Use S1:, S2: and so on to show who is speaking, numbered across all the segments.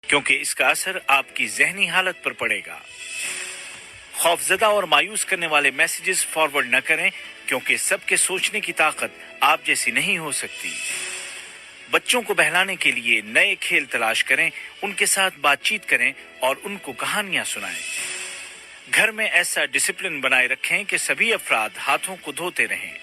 S1: क्योंकि इसका असर आपकी जहनी हालत पर पड़ेगा। खौफजदा और मायूस करने वाले मैसेजेस फॉरवर्ड न करें, क्योंकि सबके सोचने की ताकत आप जैसी नहीं हो सकती। बच्चों को बहलाने के लिए नए खेल तलाश करें, उनके साथ बातचीत करें और उनको कहानियां सुनाएं। घर में ऐसा डिसिप्लिन बनाए रखें कि सभी अफराद हाथों को धोते रहें।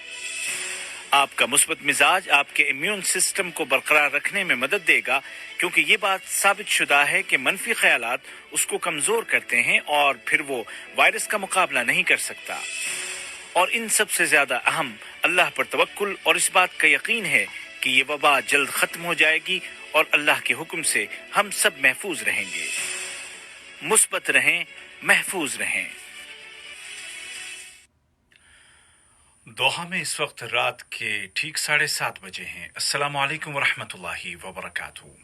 S1: आपका मुस्बत मिजाज आपके इम्यून सिस्टम को बरकरार रखने में मदद देगा, क्योंकि ये बात साबित शुदा है कि मनफी ख्यालात उसको कमजोर करते हैं और फिर वो वायरस का मुकाबला नहीं कर सकता। और इन सबसे ज्यादा अहम अल्लाह पर तवक्कुल और इस बात का यकीन है कि ये वबा जल्द खत्म हो जाएगी और अल्लाह के हुक्म से हम सब महफूज रहेंगे। मुस्बत रहें, महफूज रहें। दोहा में इस वक्त रात के ठीक 7:30 बजे हैं। अस्सलामु अलैकुम वरहमतुल्लाहि वबरकातुहू।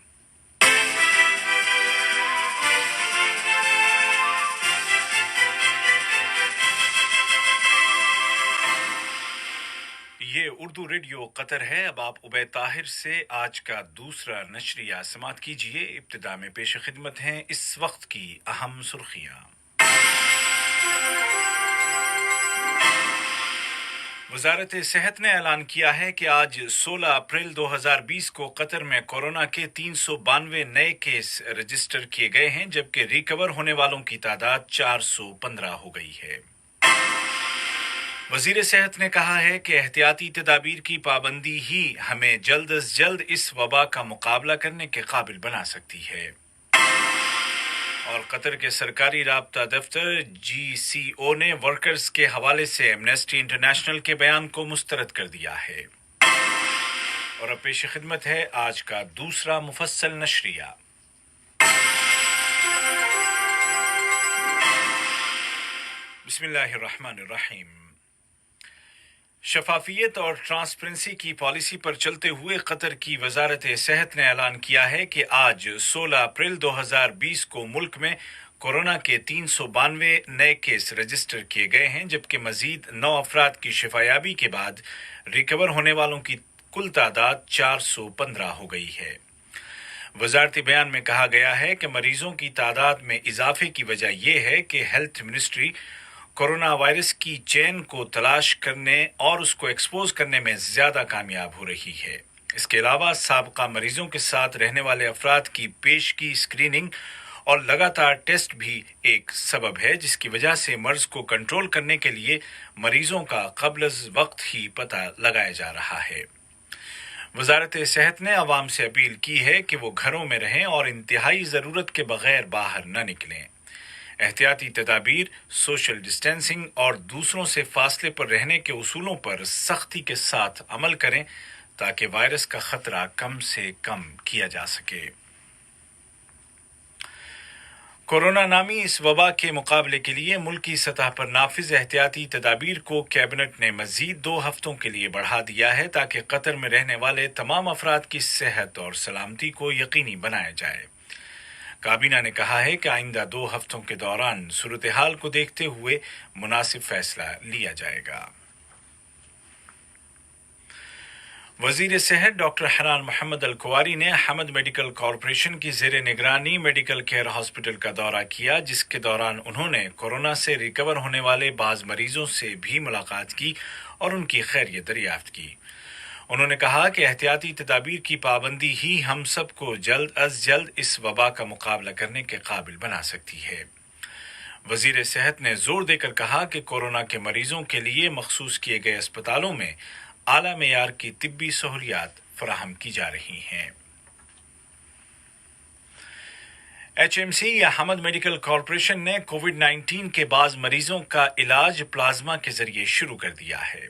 S1: ये उर्दू रेडियो कतर है। अब आप उबैद ताहिर से आज का दूसरा नशरिया समात कीजिए। इब्तिदा में पेश खिदमत हैं इस वक्त की अहम सुर्खियां। वजारत सेहत ने ऐलान किया है कि आज 16 अप्रैल 2020 को कतर में कोरोना के 392 नए केस रजिस्टर किए गए हैं, जबकि रिकवर होने वालों की तादाद 415 हो गई है। वजीर सेहत ने कहा है कि एहतियाती तदाबीर की पाबंदी ही हमें जल्द अज जल्द इस वबा का मुकाबला करने के काबिल बना सकती है। और कतर के सरकारी राब्ता दफ्तर GCO ने वर्कर्स के हवाले से एमनेस्टी इंटरनेशनल के बयान को मुस्तरद कर दिया है। और अब पेश खिदमत है आज का दूसरा मुफस्सल नशरिया। बिस्मिल्लाहिर्रहमानिर्रहीम। शफाफियत और ट्रांसपेरेंसी की पॉलिसी पर चलते हुए कतर की वजारत सेहत ने ऐलान किया है कि आज 16 अप्रैल 2020 को मुल्क में कोरोना के 392 नए केस रजिस्टर किए गए हैं, जबकि मजीद 9 अफराद की शिफायाबी के बाद रिकवर होने वालों की कुल तादाद 415 हो गई है। वजारती बयान में कहा गया है कि मरीजों की तादाद में इजाफे की वजह यह है कि हेल्थ मिनिस्ट्री कोरोना वायरस की चेन को तलाश करने और उसको एक्सपोज करने में ज्यादा कामयाब हो रही है। इसके अलावा साबका मरीजों के साथ रहने वाले अफराद की पेशगी स्क्रीनिंग और लगातार टेस्ट भी एक सबब है, जिसकी वजह से मर्ज को कंट्रोल करने के लिए मरीजों का कब्ल वक्त ही पता लगाया जा रहा है। वजारत सेहत ने अवाम से अपील की है कि वो घरों में रहें और इंतहाई जरूरत के बगैर बाहर न निकलें। एहतियाती तदाबीर, सोशल डिस्टेंसिंग और दूसरों से फासले पर रहने के उसूलों पर सख्ती के साथ अमल करें ताकि वायरस का खतरा कम से कम किया जा सके। कोरोना नामी इस वबा के मुकाबले के लिए मुल्की सतह पर नाफिज एहतियाती तदाबीर को कैबिनेट ने मजीद 2 हफ्तों के लिए बढ़ा दिया है, ताकि कतर में रहने वाले तमाम अफराद की सेहत और सलामती को यकीनी बनाया जाए। काबीना ने कहा है कि आइंदा 2 हफ्तों के दौरान सूरत हाल को देखते हुए मुनासिब फैसला लिया जाएगा। वजीर सेहत डॉक्टर हनान मोहम्मद अल कुवारी ने हमद मेडिकल कॉरपोरेशन की जेर निगरानी मेडिकल केयर हॉस्पिटल का दौरा किया, जिसके दौरान उन्होंने कोरोना से रिकवर होने वाले बाज मरीजों से भी मुलाकात की और उनकी खैरियत दरियाफ्त की। उन्होंने कहा कि एहतियाती तदाबीर की पाबंदी ही हम सबको जल्द अज जल्द इस वबा का मुकाबला करने के काबिल बना सकती है। वजीर सेहत ने जोर देकर कहा कि कोरोना के मरीजों के लिए मखसूस किए गए अस्पतालों में आला मेयार की तिब्बी सहूलियात फराहम की जा रही हैं। HMC या हमद मेडिकल कॉरपोरेशन ने कोविड-19 के बाज मरीजों का इलाज प्लाज्मा के जरिए शुरू कर दिया है।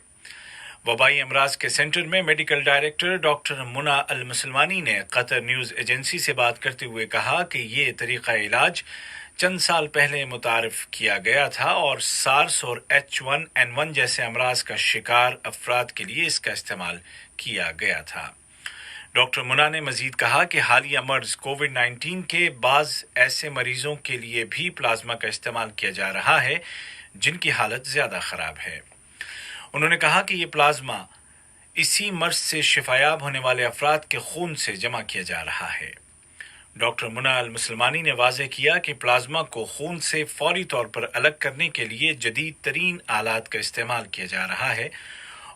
S1: वबाई अमराज के सेंटर में मेडिकल डायरेक्टर डॉक्टर मुना अल मुसलमानी ने कतर न्यूज एजेंसी से बात करते हुए कहा कि ये तरीका इलाज चंद साल पहले मुतारिफ किया गया था और सार्स और H1N1 जैसे अमराज का शिकार अफराद के लिए इसका इस्तेमाल किया गया था। डॉक्टर मुना ने मजीद कहा कि हालिया मर्ज कोविड-19 के बाज ऐसे मरीजों के लिए भी प्लाज्मा का इस्तेमाल किया जा रहा है जिनकी हालत ज्यादा खराब है। उन्होंने कहा कि ये प्लाज्मा इसी मर्ज से शिफायाब होने वाले अफराद के खून से जमा किया जा रहा है। डॉक्टर मुना अल मुसलमानी ने वाज़ेह किया कि प्लाज्मा को खून से फौरी तौर पर अलग करने के लिए जदीद तरीन आलात का इस्तेमाल किया जा रहा है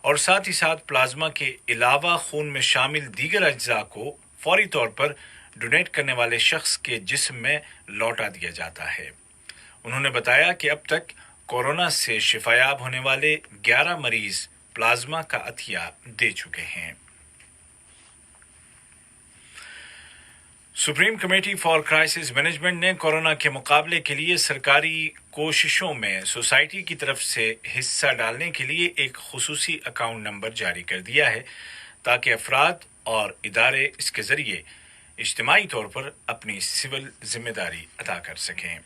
S1: और साथ ही साथ प्लाज्मा के अलावा खून में शामिल दीगर अज्जा को फौरी तौर पर डोनेट करने वाले शख्स के जिस्म में लौटा दिया जाता है। उन्होंने बताया कि अब तक कोरोना से शिफायाब होने वाले 11 मरीज प्लाज्मा का अतिया दे चुके हैं। Supreme committee for crisis management ने कोरोना के मुकाबले के लिए सरकारी कोशिशों में सोसाइटी की तरफ से हिस्सा डालने के लिए एक खुसूसी अकाउंट नंबर जारी कर दिया है ताकि अफराद और इदारे इसके जरिए इज्तिमाई तौर पर अपनी सिविल जिम्मेदारी अदा कर सकें।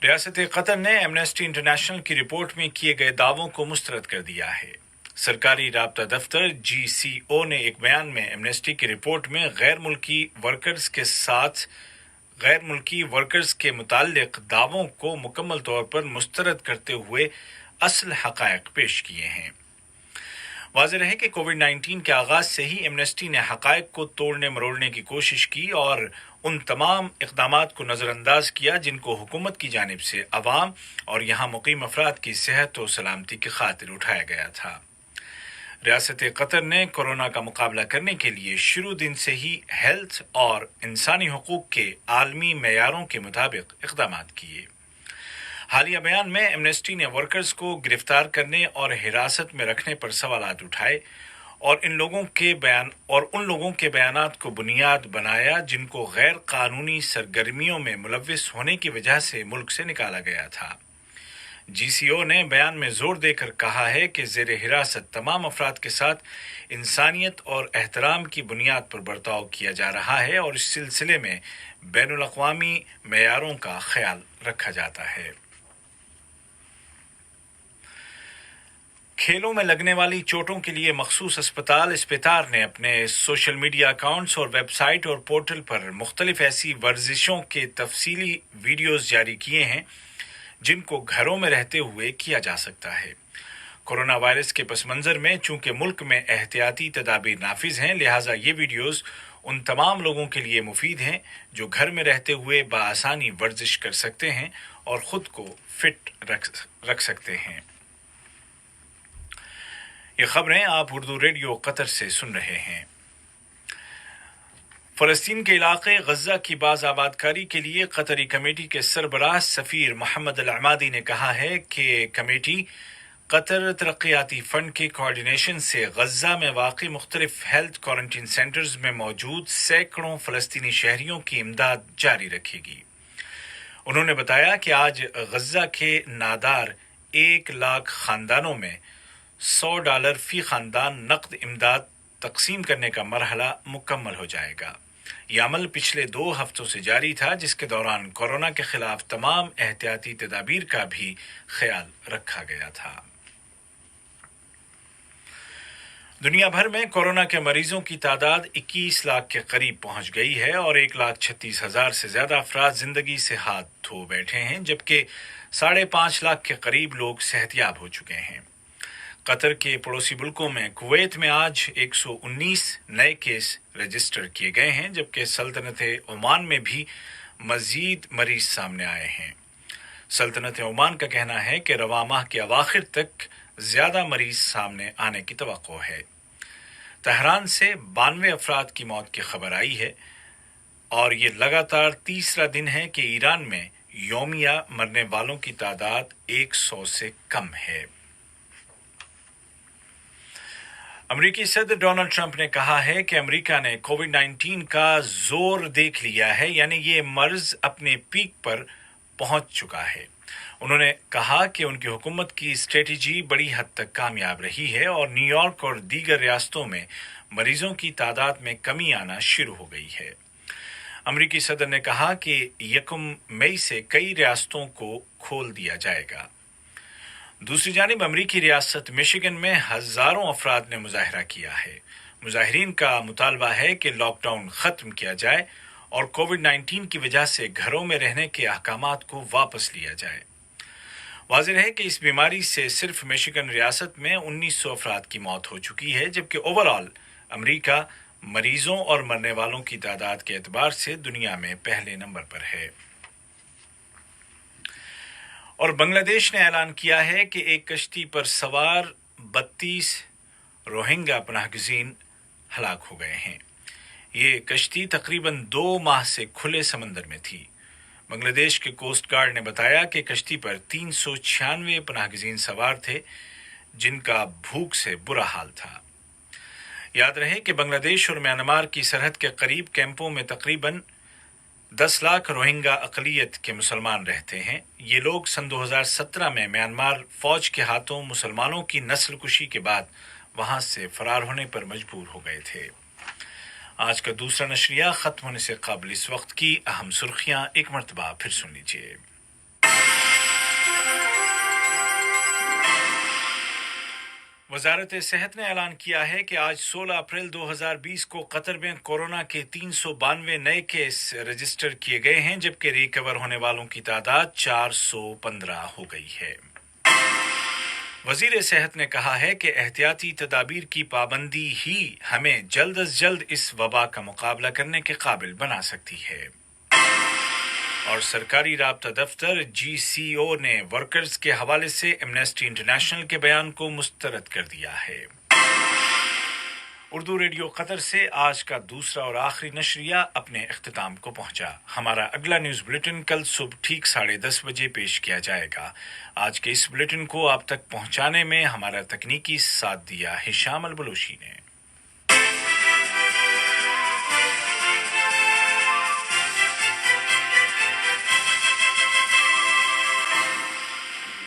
S1: रियासत कतर ने एमनेस्टी इंटरनेशनल की रिपोर्ट में किए गए दावों को मुस्तरद कर दिया है। सरकारी राब्ता दफ्तर GCO ने एक बयान में एमनेस्टी की रिपोर्ट में गैर मुल्की वर्कर्स के मुताल्लिक दावों को मुकम्मल तौर पर मुस्तरद करते हुए असल हक़ाइक़ पेश किए हैं। वाज़ेह रहे कि कोविड-19 के आगाज से ही एमनेस्टी ने हक़ाइक़ को तोड़ने मरोड़ने की कोशिश की और उन तमाम इक़दामात को नज़रअंदाज किया जिनको हुकूमत की जानिब से अवाम और यहाँ मुकीम अफराद की सेहत और सलामती की खातिर उठाया गया था। रियासत कतर ने कोरोना का मुकाबला करने के लिए शुरू दिन से ही हेल्थ और इंसानी हुकूक के आलमी मेयारों के मुताबिक इक़दामात किए। हालिया बयान में एमनेस्टी ने वर्कर्स को गिरफ्तार करने और हिरासत में रखने पर सवालात उठाए और उन लोगों के बयानात को बुनियाद बनाया जिनको गैर कानूनी सरगर्मियों में मुलव्विस होने की वजह से मुल्क से निकाला गया था। GCO ने बयान में जोर देकर कहा है कि ज़ेर हिरासत तमाम अफराद के साथ इंसानियत और एहतराम की बुनियाद पर बर्ताव किया जा रहा है और इस सिलसिले में बैनुल अक़वामी मेयारों का ख्याल रखा जाता है। खेलों में लगने वाली चोटों के लिए मखसूस अस्पताल इस्पितार ने अपने सोशल मीडिया अकाउंट्स और वेबसाइट और पोर्टल पर मुख्तलिफ ऐसी वर्जिशों के तफसीली वीडियोस जारी किए हैं जिनको घरों में रहते हुए किया जा सकता है। कोरोना वायरस के पस मंजर में चूंकि मुल्क में एहतियाती तदाबीर नाफिज हैं, लिहाजा ये वीडियोस उन तमाम लोगों के लिए मुफीद हैं जो घर में रहते हुए बआसानी वर्जिश कर सकते हैं और ख़ुद को फिट रख सकते हैं। ये खबरें आप उर्दू रेडियो कतर से सुन रहे हैं। फ़लस्तीन के इलाक़े गज़ा की बाज़ आबादकारी के लिए कतरी कमेटी के सरबराह सफ़ीर मोहम्मद अल अमादी ने कहा है कि कमेटी कतर तरक्याती फ़ंड के कोऑर्डिनेशन से गज़ा में वाक़ई मुख्तलिफ हेल्थ क्वारंटीन सेंटर्स में मौजूद सैकड़ों फ़लस्तीनी शहरियों की इमदाद जारी रखेगी। उन्होंने बताया कि आज गज़ा के नादार 1 लाख ख़ानदानों में $100 फ़ी ख़ानदान नक़द इमदाद तकसीम करने का मरहला मुकम्मल हो जाएगा। यह अमल पिछले 2 हफ्तों से जारी था जिसके दौरान कोरोना के खिलाफ तमाम एहतियाती तदाबीर का भी ख्याल रखा गया था। दुनिया भर में कोरोना के मरीजों की तादाद 21 लाख के करीब पहुंच गई है और 1,36,000 से ज्यादा अफराद जिंदगी से हाथ धो बैठे हैं जबकि 5.5 लाख के करीब लोग सेहतयाब हो चुके हैं। कतर के पड़ोसी मुल्कों में कुवैत में आज 119 नए केस रजिस्टर किए गए हैं जबकि सल्तनत ओमान में भी मजीद मरीज सामने आए हैं। सल्तनत ओमान का कहना है कि रवा माह के अवाखिर तक ज्यादा मरीज सामने आने की तवक्को है। तहरान से 92 अफराद की मौत की खबर आई है और ये लगातार तीसरा दिन है कि ईरान में यौमिया मरने वालों की तादाद 100 से कम है। अमेरिकी सदर डोनाल्ड ट्रंप ने कहा है कि अमेरिका ने कोविड-19 का जोर देख लिया है, यानी ये मर्ज अपने पीक पर पहुंच चुका है। उन्होंने कहा कि उनकी हुकूमत की स्ट्रेटजी बड़ी हद तक कामयाब रही है और न्यूयॉर्क और दीगर रियासतों में मरीजों की तादाद में कमी आना शुरू हो गई है। अमेरिकी सदर ने कहा कि 1 मई से कई रियासतों को खोल दिया जाएगा। दूसरी जानिब अमेरिकी रियासत मिशिगन में हजारों अफराद ने मुजाहरा किया है। मुजाहिरीन का मुतालबा है कि लॉकडाउन खत्म किया जाए और कोविड-19 की वजह से घरों में रहने के अहकामात को वापस लिया जाए। वाज़ेह है कि इस बीमारी से सिर्फ मिशिगन रियासत में 1900 अफराद की मौत हो चुकी है जबकि ओवरऑल अमेरिका मरीजों और मरने वालों की तादाद के एतबार से दुनिया में पहले नंबर पर है। और बांग्लादेश ने ऐलान किया है कि एक कश्ती पर सवार 32 रोहिंग्या पनाहगजीन हलाक हो गए हैं। ये कश्ती तकरीबन 2 माह से खुले समंदर में थी। बांग्लादेश के कोस्ट गार्ड ने बताया कि कश्ती पर 396 पनाहगजीन सवार थे, जिनका भूख से बुरा हाल था। याद रहे कि बांग्लादेश और म्यांमार की सरहद के करीब कैंपों में तकरीबन 10 लाख रोहिंग्या अकलियत के मुसलमान रहते हैं। ये लोग सन 2017 में म्यांमार फौज के हाथों मुसलमानों की नस्ल कुशी के बाद वहां से फरार होने पर मजबूर हो गए थे। आज का दूसरा नशरिया खत्म होने से कबल इस वक्त की अहम सुर्खियां एक मरतबा फिर सुन लीजिए। वजारत सेहत ने ऐलान किया है कि आज 16 अप्रैल 2020 को कतर में कोरोना के 392 नए केस रजिस्टर किए गए हैं, जबकि रिकवर होने वालों की तादाद 415 हो गई है। वजीर सेहत ने कहा है कि एहतियाती तदाबीर की पाबंदी ही हमें जल्द अज जल्द इस वबा का मुकाबला करने के काबिल बना सकती है। और सरकारी राब्ता दफ्तर GCO ने वर्कर्स के हवाले से एमनेस्टी इंटरनेशनल के बयान को मुस्तरद कर दिया है। उर्दू रेडियो कतर से आज का दूसरा और आखिरी नशरिया अपने इख्तिताम को पहुंचा। हमारा अगला न्यूज बुलेटिन कल सुबह ठीक 10:30 बजे पेश किया जाएगा। आज के इस बुलेटिन को आप तक पहुंचाने में हमारा तकनीकी साथ दिया हिशाम अल बलूशी ने।